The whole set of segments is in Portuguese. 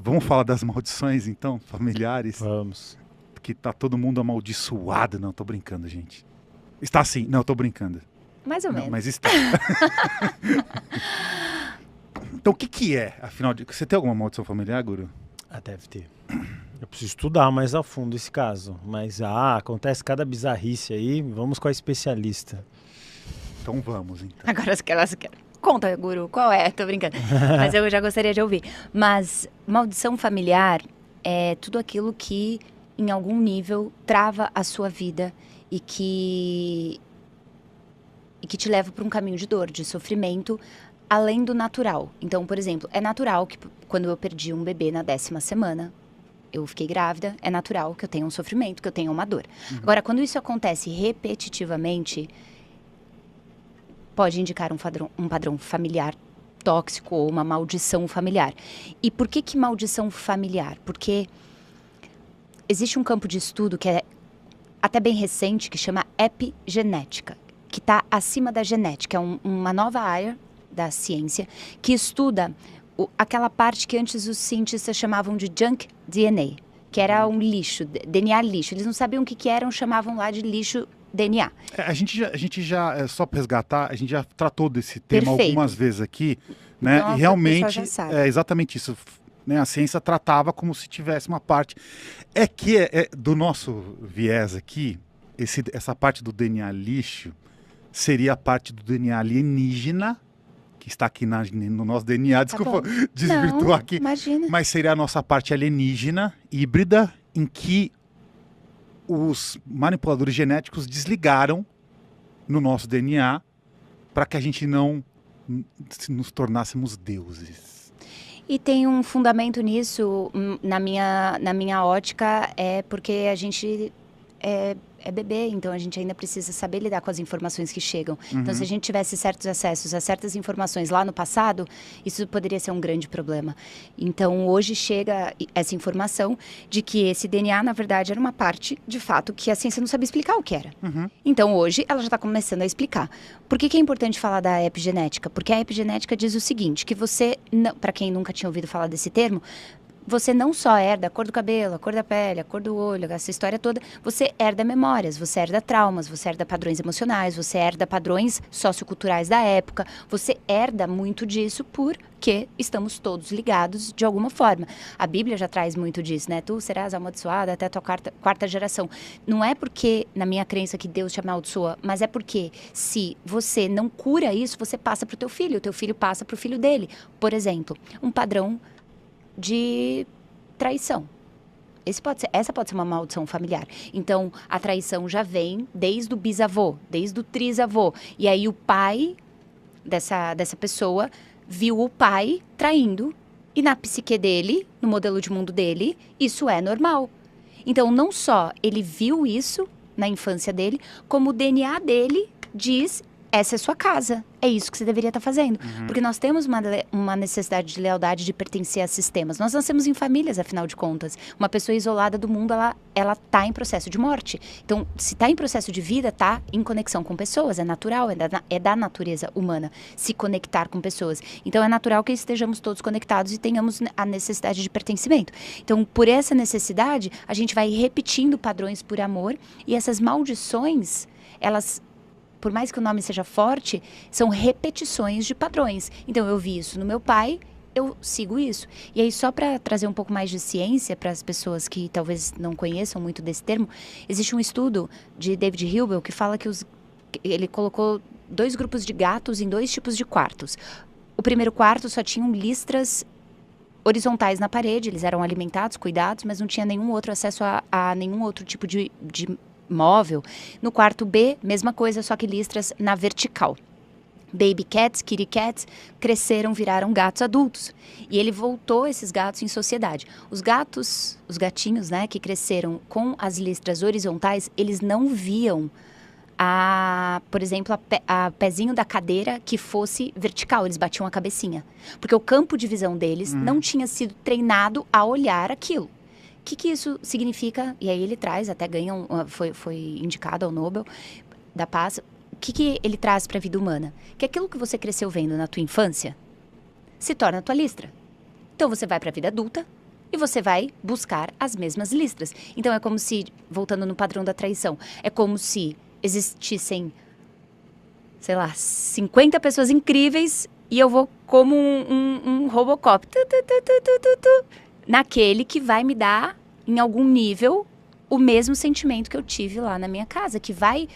Vamos falar das maldições, então, familiares? Vamos. Que tá todo mundo amaldiçoado. Não, tô brincando, gente. Está sim. Não, tô brincando. Mais ou Não, menos. mas está. Então, o que é, afinal de... Você tem alguma maldição familiar, Guru? Deve ter. Eu preciso estudar mais a fundo esse caso. Mas, acontece cada bizarrice aí. Vamos com a especialista. Então vamos, então. Agora elas querem. Conta, Guru, qual é? Tô brincando. Mas eu já gostaria de ouvir. Mas maldição familiar é tudo aquilo que, em algum nível, trava a sua vida e que te leva para um caminho de dor, de sofrimento, além do natural. Então, por exemplo, é natural que quando eu perdi um bebê na 10ª semana, eu fiquei grávida, é natural que eu tenha um sofrimento, que eu tenha uma dor. Agora, quando isso acontece repetitivamente, pode indicar um padrão familiar tóxico ou uma maldição familiar. E por que maldição familiar? Porque existe um campo de estudo que é até bem recente, que chama epigenética, que está acima da genética. É uma nova área da ciência que estuda aquela parte que antes os cientistas chamavam de junk DNA, que era um lixo, DNA lixo. Eles não sabiam o que eram, chamavam lá de lixo DNA. A gente já, só para resgatar, a gente já tratou desse tema Perfeito. algumas vezes aqui, né? Então, E realmente já sabe. é exatamente isso. Né? A ciência tratava como se tivesse uma parte. Do nosso viés aqui, essa parte do DNA lixo seria a parte do DNA alienígena, que está aqui no nosso DNA, desculpa desvirtuar não, aqui, imagina. mas seria a nossa parte alienígena, híbrida, em que os manipuladores genéticos desligaram no nosso DNA para que a gente não nos tornássemos deuses. E tem um fundamento nisso, na minha ótica, é porque a gente é bebê, então a gente ainda precisa saber lidar com as informações que chegam. Então, se a gente tivesse certos acessos a certas informações lá no passado, isso poderia ser um grande problema. Então, hoje chega essa informação de que esse DNA, na verdade, era uma parte, de fato, que a ciência não sabia explicar o que era. Então, hoje, ela já está começando a explicar. Por que é importante falar da epigenética? Porque a epigenética diz o seguinte, que você, para quem nunca tinha ouvido falar desse termo, você não só herda a cor do cabelo, a cor da pele, a cor do olho, essa história toda, você herda memórias, você herda traumas, você herda padrões emocionais, você herda padrões socioculturais da época, você herda muito disso porque estamos todos ligados de alguma forma. A Bíblia já traz muito disso, né? Tu serás amaldiçoada até a tua quarta geração. Não é porque, na minha crença, que Deus te amaldiçoa, mas é porque se você não cura isso, você passa para o teu filho passa para o filho dele. Por exemplo, um padrão de traição. Essa pode ser uma maldição familiar. Então, a traição já vem desde o bisavô, desde o trisavô. E aí o pai dessa pessoa viu o pai traindo. E na psique dele, no modelo de mundo dele, isso é normal. Então, não só ele viu isso na infância dele, como o DNA dele diz: essa é sua casa, é isso que você deveria estar fazendo. Porque nós temos uma necessidade de lealdade, de pertencer a sistemas. Nós nascemos em famílias, afinal de contas. Uma pessoa isolada do mundo, ela está em processo de morte. Então, se está em processo de vida, está em conexão com pessoas. É natural, é da natureza humana se conectar com pessoas. Então, é natural que estejamos todos conectados e tenhamos a necessidade de pertencimento. Então, por essa necessidade, a gente vai repetindo padrões por amor. E essas maldições, elas, por mais que o nome seja forte, são repetições de padrões. Então, eu vi isso no meu pai, eu sigo isso. E aí, só para trazer um pouco mais de ciência para as pessoas que talvez não conheçam muito desse termo, existe um estudo de David Hilbel que fala que ele colocou 2 grupos de gatos em 2 tipos de quartos. O primeiro quarto só tinham listras horizontais na parede, eles eram alimentados, cuidados, mas não tinha nenhum outro acesso a nenhum outro tipo de móvel. No quarto B, mesma coisa, só que listras na vertical. Baby cats, kitty cats, cresceram, viraram gatos adultos. E ele voltou esses gatos em sociedade. Os gatinhos, né, que cresceram com as listras horizontais, eles não viam por exemplo, a pezinho da cadeira que fosse vertical, eles batiam a cabecinha. Porque o campo de visão deles não tinha sido treinado a olhar aquilo. O que isso significa? E aí ele traz, até ganha, foi indicado ao Nobel da Paz. O que ele traz para a vida humana? Que aquilo que você cresceu vendo na tua infância se torna a tua listra. Então você vai para a vida adulta e você vai buscar as mesmas listras. Então é como se, voltando no padrão da traição, é como se existissem, sei lá, 50 pessoas incríveis e eu vou como um Robocop. Naquele que vai me dar, em algum nível, o mesmo sentimento que eu tive lá na minha casa, que vai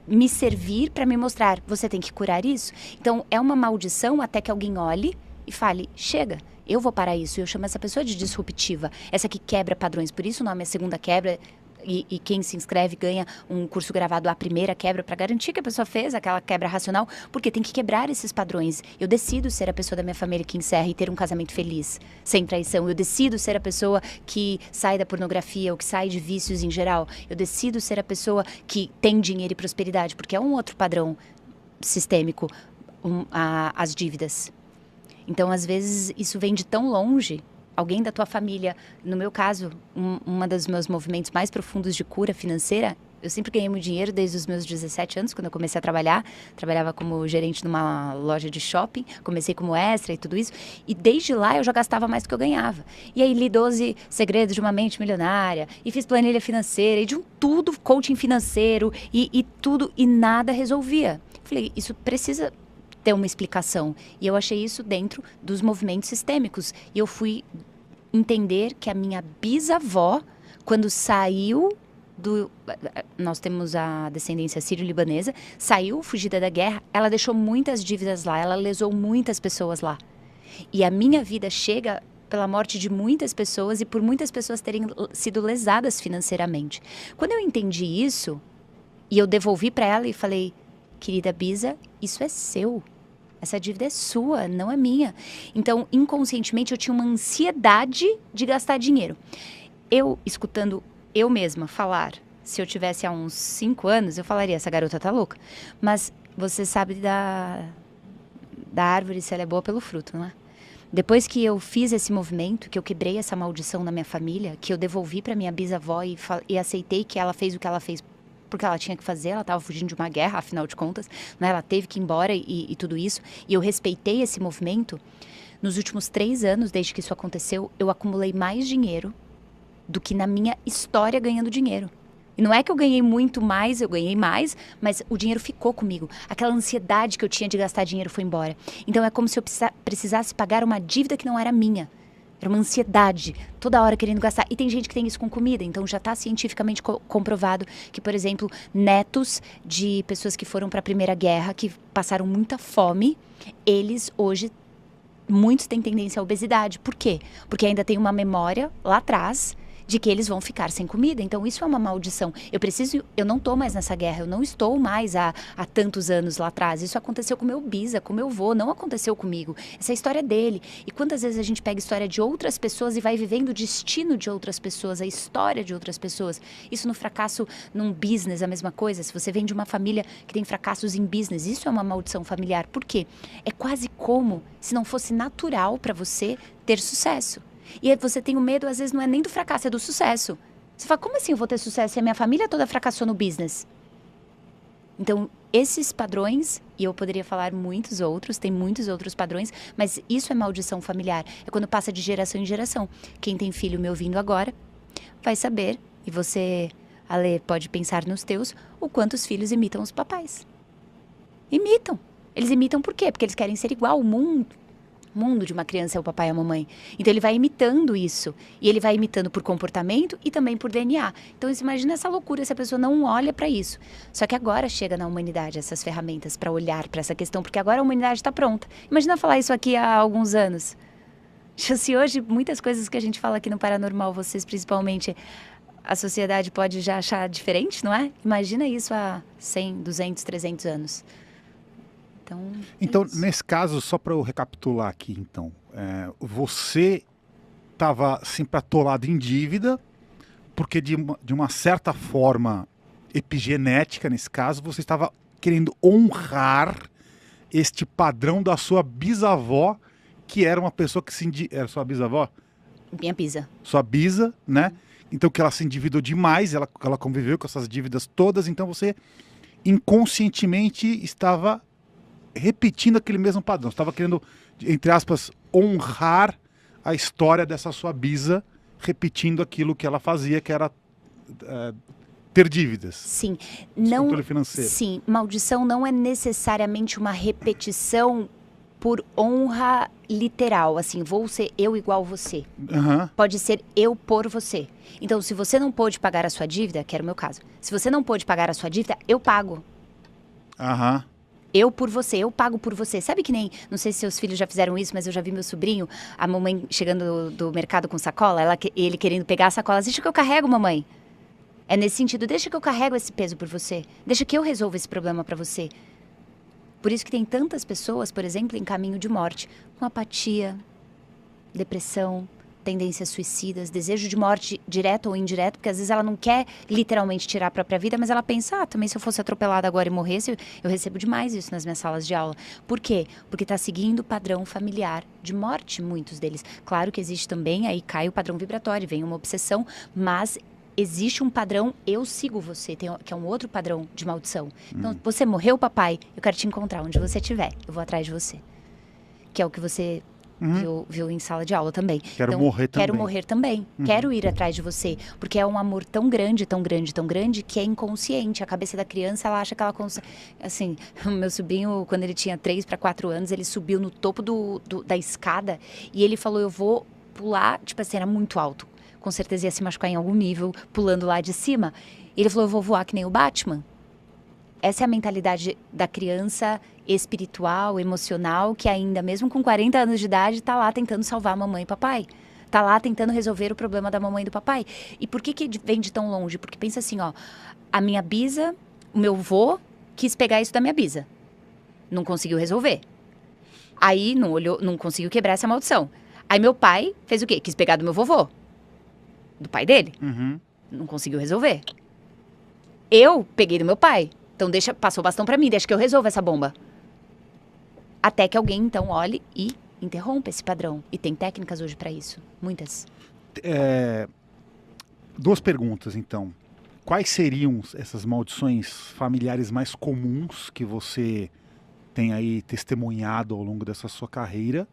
me servir para me mostrar, você tem que curar isso. Então, é uma maldição até que alguém olhe e fale, chega, eu vou parar isso. E eu chamo essa pessoa de disruptiva, essa que quebra padrões. Por isso o nome é segunda quebra. E quem se inscreve ganha um curso gravado à primeira quebra para garantir que a pessoa fez aquela quebra racional, porque tem que quebrar esses padrões. Eu decido ser a pessoa da minha família que encerra e ter um casamento feliz, sem traição. Eu decido ser a pessoa que sai da pornografia ou que sai de vícios em geral. Eu decido ser a pessoa que tem dinheiro e prosperidade, porque é um outro padrão sistêmico, as dívidas. Então, às vezes, isso vem de tão longe. Alguém da tua família, no meu caso, um dos meus movimentos mais profundos de cura financeira, eu sempre ganhei muito dinheiro desde os meus 17 anos, quando eu comecei a trabalhar. Trabalhava como gerente numa loja de shopping, comecei como extra e tudo isso. E desde lá eu já gastava mais do que eu ganhava. E aí li 12 segredos de uma mente milionária, e fiz planilha financeira, e de tudo, coaching financeiro, e tudo, e nada resolvia. Falei, isso precisa ter uma explicação. E eu achei isso dentro dos movimentos sistêmicos. E eu fui entender que a minha bisavó, quando saiu do... Nós temos a descendência sírio-libanesa, saiu fugida da guerra, ela deixou muitas dívidas lá, ela lesou muitas pessoas lá. E a minha vida chega pela morte de muitas pessoas e por muitas pessoas terem sido lesadas financeiramente. Quando eu entendi isso, e eu devolvi para ela e falei, querida Bisa, isso é seu. Essa dívida é sua, não é minha. Então, inconscientemente, eu tinha uma ansiedade de gastar dinheiro. Eu, escutando eu mesma falar, se eu tivesse há uns 5 anos, eu falaria, essa garota tá louca. Mas você sabe da árvore se ela é boa pelo fruto, não é? Depois que eu fiz esse movimento, que eu quebrei essa maldição na minha família, que eu devolvi para minha bisavó e aceitei que ela fez o que ela fez porque ela tinha que fazer, ela estava fugindo de uma guerra, afinal de contas, né? Ela teve que ir embora e tudo isso, e eu respeitei esse movimento. Nos últimos 3 anos, desde que isso aconteceu, eu acumulei mais dinheiro do que na minha história ganhando dinheiro. E não é que eu ganhei muito mais, eu ganhei mais, mas o dinheiro ficou comigo. Aquela ansiedade que eu tinha de gastar dinheiro foi embora. Então é como se eu precisasse pagar uma dívida que não era minha. Era uma ansiedade, toda hora querendo gastar. E tem gente que tem isso com comida, então já está cientificamente comprovado que, por exemplo, netos de pessoas que foram para a Primeira Guerra, que passaram muita fome, eles hoje, muitos têm tendência à obesidade. Por quê? Porque ainda tem uma memória lá atrás de que eles vão ficar sem comida. Então, isso é uma maldição. Eu não estou mais nessa guerra, eu não estou mais há tantos anos lá atrás. Isso aconteceu com meu bisa, com meu avô, não aconteceu comigo. Essa é a história dele. E quantas vezes a gente pega a história de outras pessoas e vai vivendo o destino de outras pessoas, a história de outras pessoas. Isso no fracasso, num business, a mesma coisa. Se você vem de uma família que tem fracassos em business, isso é uma maldição familiar. Por quê? É quase como se não fosse natural para você ter sucesso. E aí você tem o medo, às vezes, não é nem do fracasso, é do sucesso. Você fala, como assim eu vou ter sucesso se a minha família toda fracassou no business? Então, esses padrões, e eu poderia falar muitos outros, tem muitos outros padrões, mas isso é maldição familiar. É quando passa de geração em geração. Quem tem filho me ouvindo agora vai saber, e você, Ale, pode pensar nos teus, o quanto os filhos imitam os papais. Imitam. Eles imitam por quê? Porque eles querem ser igual ao mundo. O mundo de uma criança é o papai e a mamãe. Então ele vai imitando isso. E ele vai imitando por comportamento e também por DNA. Então você imagina essa loucura se a pessoa não olha para isso. Só que agora chega na humanidade essas ferramentas para olhar para essa questão, porque agora a humanidade está pronta. Imagina falar isso aqui há alguns anos. Se hoje muitas coisas que a gente fala aqui no Paranormal, vocês principalmente, a sociedade pode já achar diferente, não é? Imagina isso há 100, 200, 300 anos. Então, nesse caso, só para eu recapitular aqui, então, você estava sempre atolado em dívida, porque de uma certa forma epigenética, nesse caso, você estava querendo honrar este padrão da sua bisavó, que era uma pessoa que era sua bisavó? Minha bisa. Sua bisa, né? Então que ela se endividou demais, ela conviveu com essas dívidas todas, então você inconscientemente estava repetindo aquele mesmo padrão. Você estava querendo, entre aspas, honrar a história dessa sua bisa repetindo aquilo que ela fazia, que era ter dívidas. Sim. Controle financeiro. Sim, maldição não é necessariamente uma repetição por honra literal, assim, vou ser eu igual você. Pode ser eu por você. Então, se você não pôde pagar a sua dívida, que era o meu caso, se você não pôde pagar a sua dívida, eu pago. Eu por você, eu pago por você. Sabe que nem, não sei se seus filhos já fizeram isso, mas eu já vi meu sobrinho, a mamãe chegando do mercado com sacola, ele querendo pegar a sacola. Deixa que eu carrego, mamãe. É nesse sentido, deixa que eu carrego esse peso por você. Deixa que eu resolva esse problema pra você. Por isso que tem tantas pessoas, por exemplo, em caminho de morte, com apatia, depressão, tendências suicidas, desejo de morte direto ou indireto, porque às vezes ela não quer literalmente tirar a própria vida, mas ela pensa, também se eu fosse atropelada agora e morresse, eu recebo demais isso nas minhas salas de aula. Por quê? Porque está seguindo o padrão familiar de morte, muitos deles. Claro que existe também, aí cai o padrão vibratório, vem uma obsessão, mas existe um padrão, eu sigo você, que é um outro padrão de maldição. Então, você morreu, papai, eu quero te encontrar onde você estiver, eu vou atrás de você. Que é o que você viu em sala de aula também. Quero morrer também. Quero morrer também. Quero ir atrás de você. Porque é um amor tão grande, tão grande, tão grande, que é inconsciente. A cabeça da criança, ela acha que ela consegue... Assim, o meu sobrinho, quando ele tinha 3 para 4 anos, ele subiu no topo da escada e ele falou, eu vou pular, tipo assim, era muito alto. Com certeza ia se machucar em algum nível, pulando lá de cima. E ele falou, eu vou voar que nem o Batman. Essa é a mentalidade da criança espiritual, emocional, que ainda, mesmo com 40 anos de idade, está lá tentando salvar a mamãe e papai. Está lá tentando resolver o problema da mamãe e do papai. E por que vem de tão longe? Porque pensa assim, ó, a minha bisa, o meu vô, quis pegar isso da minha bisa. Não conseguiu resolver. Aí não conseguiu quebrar essa maldição. Aí meu pai fez o quê? Quis pegar do meu vovô. Do pai dele. Não conseguiu resolver. Eu peguei do meu pai. Então passou o bastão pra mim, deixa que eu resolva essa bomba. Até que alguém, então, olhe e interrompa esse padrão. E tem técnicas hoje pra isso. Muitas. 2 perguntas, então. Quais seriam essas maldições familiares mais comuns que você tem aí testemunhado ao longo dessa sua carreira?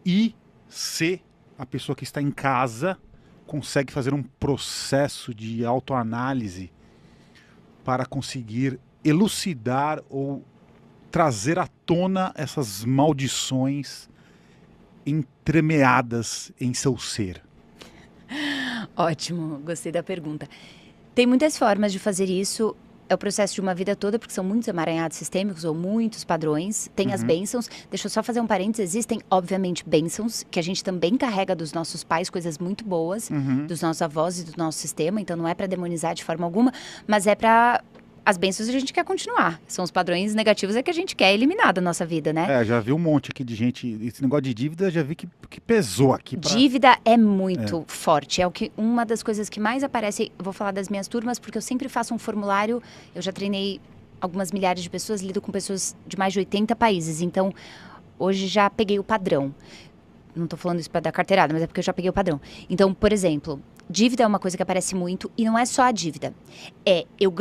E se a pessoa que está em casa consegue fazer um processo de autoanálise para conseguir elucidar ou trazer à tona essas maldições entremeadas em seu ser? Ótimo, gostei da pergunta. Tem muitas formas de fazer isso. É o processo de uma vida toda, porque são muitos emaranhados sistêmicos ou muitos padrões. Tem as bênçãos. Deixa eu só fazer um parênteses. Existem, obviamente, bênçãos, que a gente também carrega dos nossos pais, coisas muito boas, dos nossos avós e do nosso sistema. Então, não é para demonizar de forma alguma, mas é para... As bênçãos a gente quer continuar. São os padrões negativos que a gente quer eliminar da nossa vida, né? Já vi um monte aqui de gente. Esse negócio de dívida, já vi que pesou aqui. Dívida é muito forte. Uma das coisas que mais aparece... Eu vou falar das minhas turmas, porque eu sempre faço um formulário. Eu já treinei algumas milhares de pessoas, lido com pessoas de mais de 80 países. Então, hoje já peguei o padrão. Não estou falando isso para dar carteirada, mas é porque eu já peguei o padrão. Então, por exemplo... Dívida é uma coisa que aparece muito, e não é só a dívida. Eu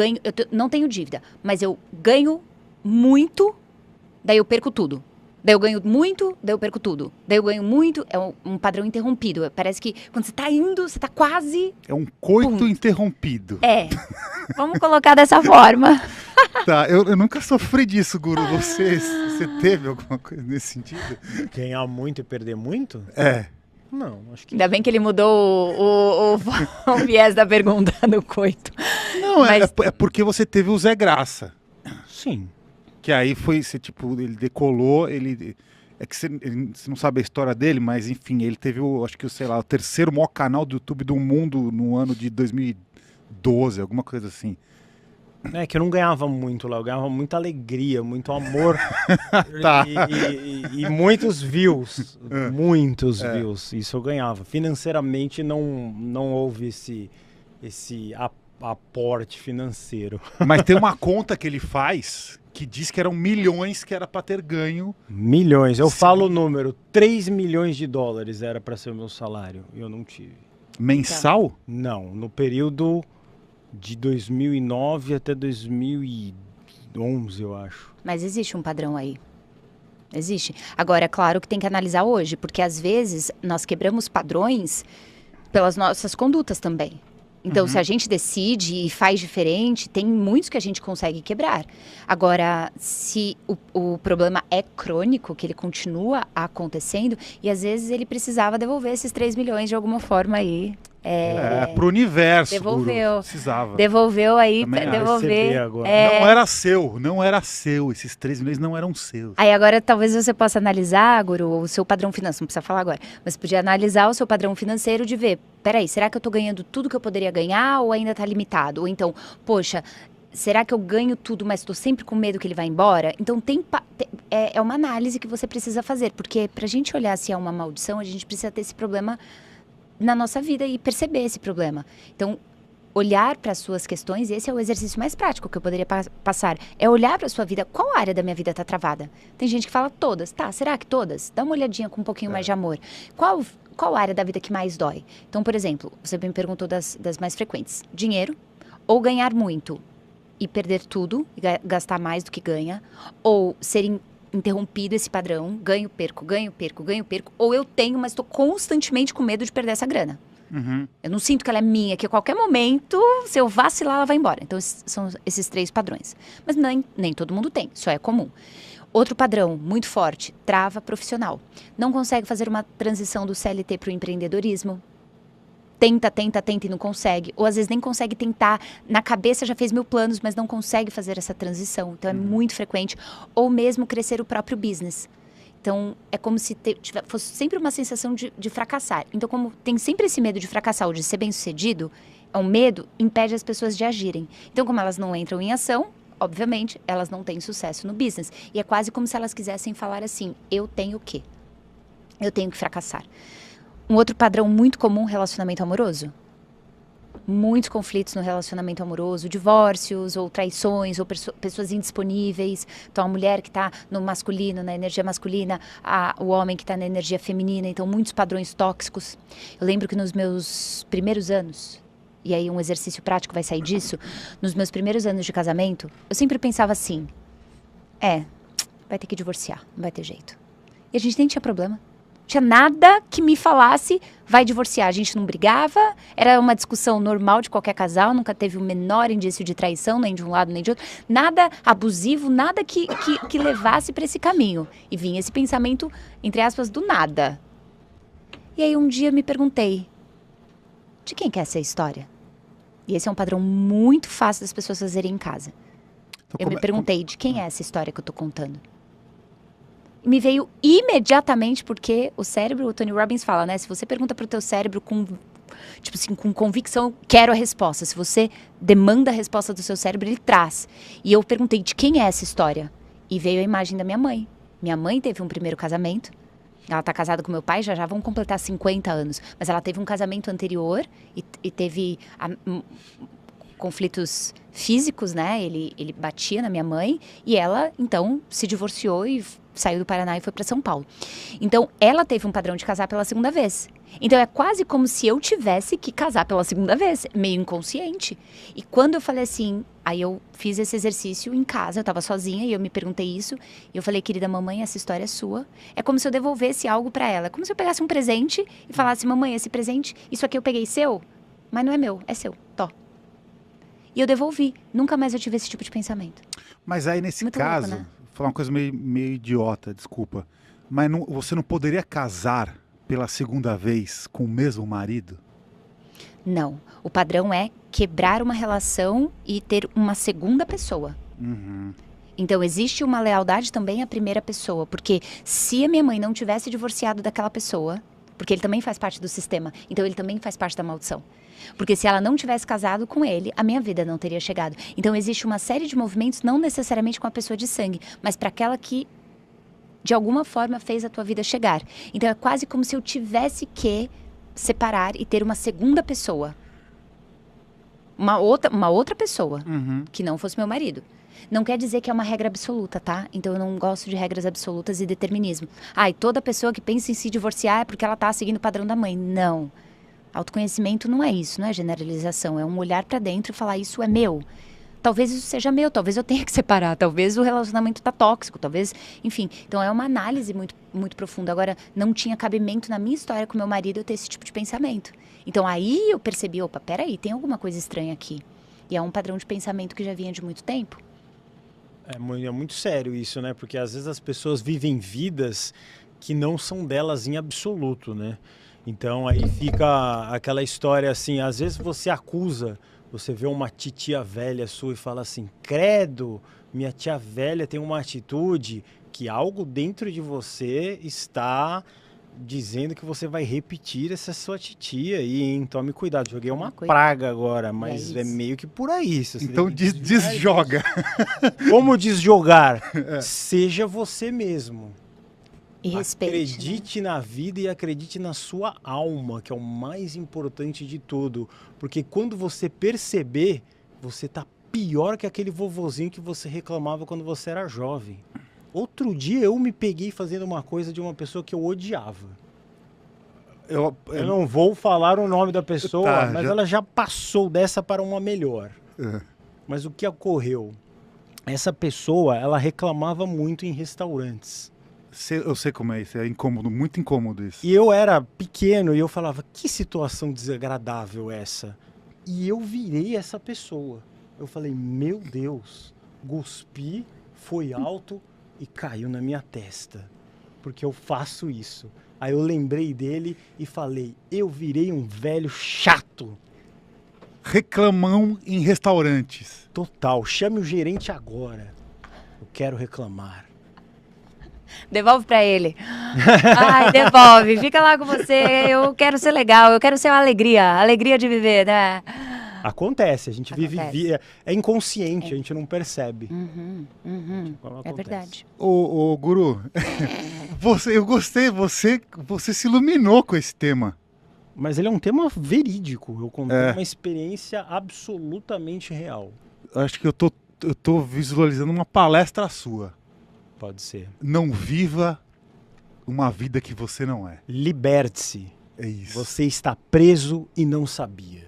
não tenho dívida, mas eu ganho muito, daí eu perco tudo. Daí eu ganho muito, daí eu perco tudo. Daí eu ganho muito, é um padrão interrompido. Parece que quando você tá indo, você tá quase... É um coito interrompido. Vamos colocar dessa forma. Tá, eu nunca sofri disso, Guru. Você teve alguma coisa nesse sentido? Ganhar muito e perder muito? Não, acho que... Ainda bem que ele mudou o viés da pergunta do coito. Não, mas... é porque você teve o Zé Graça. Sim. Que aí foi, ele decolou, é que você não sabe a história dele, mas enfim, ele teve, acho que, sei lá, o 3º maior canal do YouTube do mundo no ano de 2012, alguma coisa assim. É que eu não ganhava muito lá, eu ganhava muita alegria, muito amor Tá. e muitos views, muitos views, isso eu ganhava. Financeiramente não houve esse aporte financeiro. Mas tem uma conta que ele faz que diz que eram milhões que era para ter ganho. Milhões, eu falo o número, 3 milhões de dólares era para ser o meu salário, e eu não tive. Mensal? Não, no período... de 2009 até 2011, eu acho. Mas existe um padrão aí. Existe. Agora, é claro que tem que analisar hoje, porque às vezes nós quebramos padrões pelas nossas condutas também. Então, se a gente decide e faz diferente, tem muitos que a gente consegue quebrar. Agora, se o problema é crônico, que ele continua acontecendo, e às vezes ele precisava devolver esses 3 milhões de alguma forma aí. Pro universo. Devolveu. Guru. Precisava. Devolveu aí, Também receber agora. Não era seu. Esses 3 milhões não eram seus. Aí agora talvez você possa analisar, Guru, o seu padrão financeiro, não precisa falar agora, mas podia analisar o seu padrão financeiro de ver, peraí, será que eu tô ganhando tudo que eu poderia ganhar ou ainda tá limitado? Ou então, poxa, será que eu ganho tudo, mas estou sempre com medo que ele vá embora? Então é uma análise que você precisa fazer, porque pra gente olhar se é uma maldição, a gente precisa ter esse problema na nossa vida e perceber esse problema. Então, olhar para as suas questões, esse é o exercício mais prático que eu poderia passar. É olhar para a sua vida, qual área da minha vida está travada? Tem gente que fala todas. Tá, será que todas? Dá uma olhadinha com um pouquinho mais de amor. Qual área da vida que mais dói? Então, por exemplo, você me perguntou das mais frequentes. Dinheiro, ou ganhar muito e perder tudo, e gastar mais do que ganha, ou ser interrompido esse padrão, ganho, perco, ou eu tenho, mas estou constantemente com medo de perder essa grana. Eu não sinto que ela é minha, que a qualquer momento, se eu vacilar, ela vai embora. Então, são esses 3 padrões. Mas nem todo mundo tem, só é comum. Outro padrão muito forte, trava profissional. Não consegue fazer uma transição do CLT para o empreendedorismo. Tenta e não consegue. Ou às vezes nem consegue tentar, na cabeça já fez 1000 planos, mas não consegue fazer essa transição. Então é muito frequente. Ou mesmo crescer o próprio business. Então é como se fosse sempre uma sensação de fracassar. Então como tem sempre esse medo de fracassar ou de ser bem sucedido, o medo impede as pessoas de agirem. Então como elas não entram em ação, obviamente elas não têm sucesso no business. E é quase como se elas quisessem falar assim, eu tenho o quê? Eu tenho que fracassar. Um outro padrão muito comum, relacionamento amoroso. Muitos conflitos no relacionamento amoroso, divórcios ou traições, ou pessoas indisponíveis. Então, a mulher que está no masculino, na energia masculina, o homem que está na energia feminina. Então, muitos padrões tóxicos. Eu lembro que nos meus primeiros anos, e aí um exercício prático vai sair disso, nos meus primeiros anos de casamento, eu sempre pensava assim, vai ter que divorciar, não vai ter jeito. E a gente nem tinha problema. Tinha nada que me falasse, vai divorciar. A gente não brigava, era uma discussão normal de qualquer casal, nunca teve o menor indício de traição, nem de um lado nem de outro. Nada abusivo, nada que levasse para esse caminho. E vinha esse pensamento, entre aspas, do nada. E aí um dia me perguntei, de quem que é essa história? E esse é um padrão muito fácil das pessoas fazerem em casa. Então, eu me perguntei, de quem é essa história que eu tô contando? Me veio imediatamente, porque o cérebro, o Tony Robbins fala, né? Se você pergunta pro teu cérebro com convicção, quero a resposta. Se você demanda a resposta do seu cérebro, ele traz. E eu perguntei, de quem é essa história? E veio a imagem da minha mãe. Minha mãe teve um primeiro casamento. Ela tá casada com meu pai, já vão completar 50 anos. Mas ela teve um casamento anterior e teve conflitos físicos, né? Ele batia na minha mãe e ela, então, se divorciou e saiu do Paraná e foi para São Paulo. Então, ela teve um padrão de casar pela segunda vez. Então, é quase como se eu tivesse que casar pela segunda vez, meio inconsciente. E quando eu falei assim, aí eu fiz esse exercício em casa, eu estava sozinha e eu me perguntei isso. E eu falei, querida mamãe, essa história é sua. É como se eu devolvesse algo para ela. É como se eu pegasse um presente e falasse, mamãe, esse presente, isso aqui eu peguei seu, mas não é meu, é seu, tó. E eu devolvi. Nunca mais eu tive esse tipo de pensamento. Mas aí, nesse Muito caso, louco, né? vou falar uma coisa meio idiota, desculpa. Mas você não poderia casar pela segunda vez com o mesmo marido? Não. O padrão é quebrar uma relação e ter uma segunda pessoa. Então, existe uma lealdade também à primeira pessoa. Porque se a minha mãe não tivesse divorciado daquela pessoa, porque ele também faz parte do sistema, então ele também faz parte da maldição. Porque se ela não tivesse casado com ele, a minha vida não teria chegado. Então existe uma série de movimentos, não necessariamente com a pessoa de sangue, mas para aquela que, de alguma forma, fez a tua vida chegar. Então é quase como se eu tivesse que separar e ter uma segunda pessoa. Uma outra pessoa, que não fosse meu marido. Não quer dizer que é uma regra absoluta, tá? Então eu não gosto de regras absolutas e determinismo. E toda pessoa que pensa em se divorciar é porque ela tá seguindo o padrão da mãe. Não. Autoconhecimento não é isso, não é generalização. É um olhar para dentro e falar, isso é meu. talvez isso seja meu, talvez eu tenha que separar, talvez o relacionamento tá tóxico, talvez, enfim. Então é uma análise muito, muito profunda. Agora, não tinha cabimento na minha história com meu marido eu ter esse tipo de pensamento. Então aí eu percebi, opa, peraí, tem alguma coisa estranha aqui. E é um padrão de pensamento que já vinha de muito tempo. É muito sério isso, né? Porque às vezes as pessoas vivem vidas que não são delas em absoluto, né? Então aí fica aquela história assim, às vezes você acusa, você vê uma titia velha sua e fala assim, credo, minha tia velha tem uma atitude que algo dentro de você está dizendo que você vai repetir essa sua titia aí, hein? Tome cuidado, joguei uma praga agora, mas é meio que por aí. Então desjoga. Como desjogar? Seja você mesmo. E respeite. Acredite na vida e acredite na sua alma, que é o mais importante de tudo. Porque quando você perceber, você tá pior que aquele vovozinho que você reclamava quando você era jovem. Outro dia eu me peguei fazendo uma coisa de uma pessoa que eu odiava. Eu não vou falar o nome da pessoa, mas ela já passou dessa para uma melhor. Mas o que ocorreu? Essa pessoa, ela reclamava muito em restaurantes. Eu sei como é isso, é incômodo, muito incômodo isso. E eu era pequeno e eu falava, que situação desagradável essa? E eu virei essa pessoa. Eu falei, meu Deus, cuspi, foi alto e caiu na minha testa. Porque eu faço isso. Aí eu lembrei dele e falei, eu virei um velho chato. Reclamão em restaurantes. Total, chame o gerente agora. Eu quero reclamar. Devolve pra ele. Ai, devolve. Fica lá com você. Eu quero ser legal. Eu quero ser uma alegria. Alegria de viver, né? Acontece. A gente vive... É inconsciente. A gente não percebe. É verdade. Ô, Guru, eu gostei. Você se iluminou com esse tema. Mas ele é um tema verídico. Eu contei uma experiência absolutamente real. Eu acho que eu tô visualizando uma palestra sua. Pode ser. Não viva uma vida que você não é. Liberte-se. É isso. Você está preso e não sabia.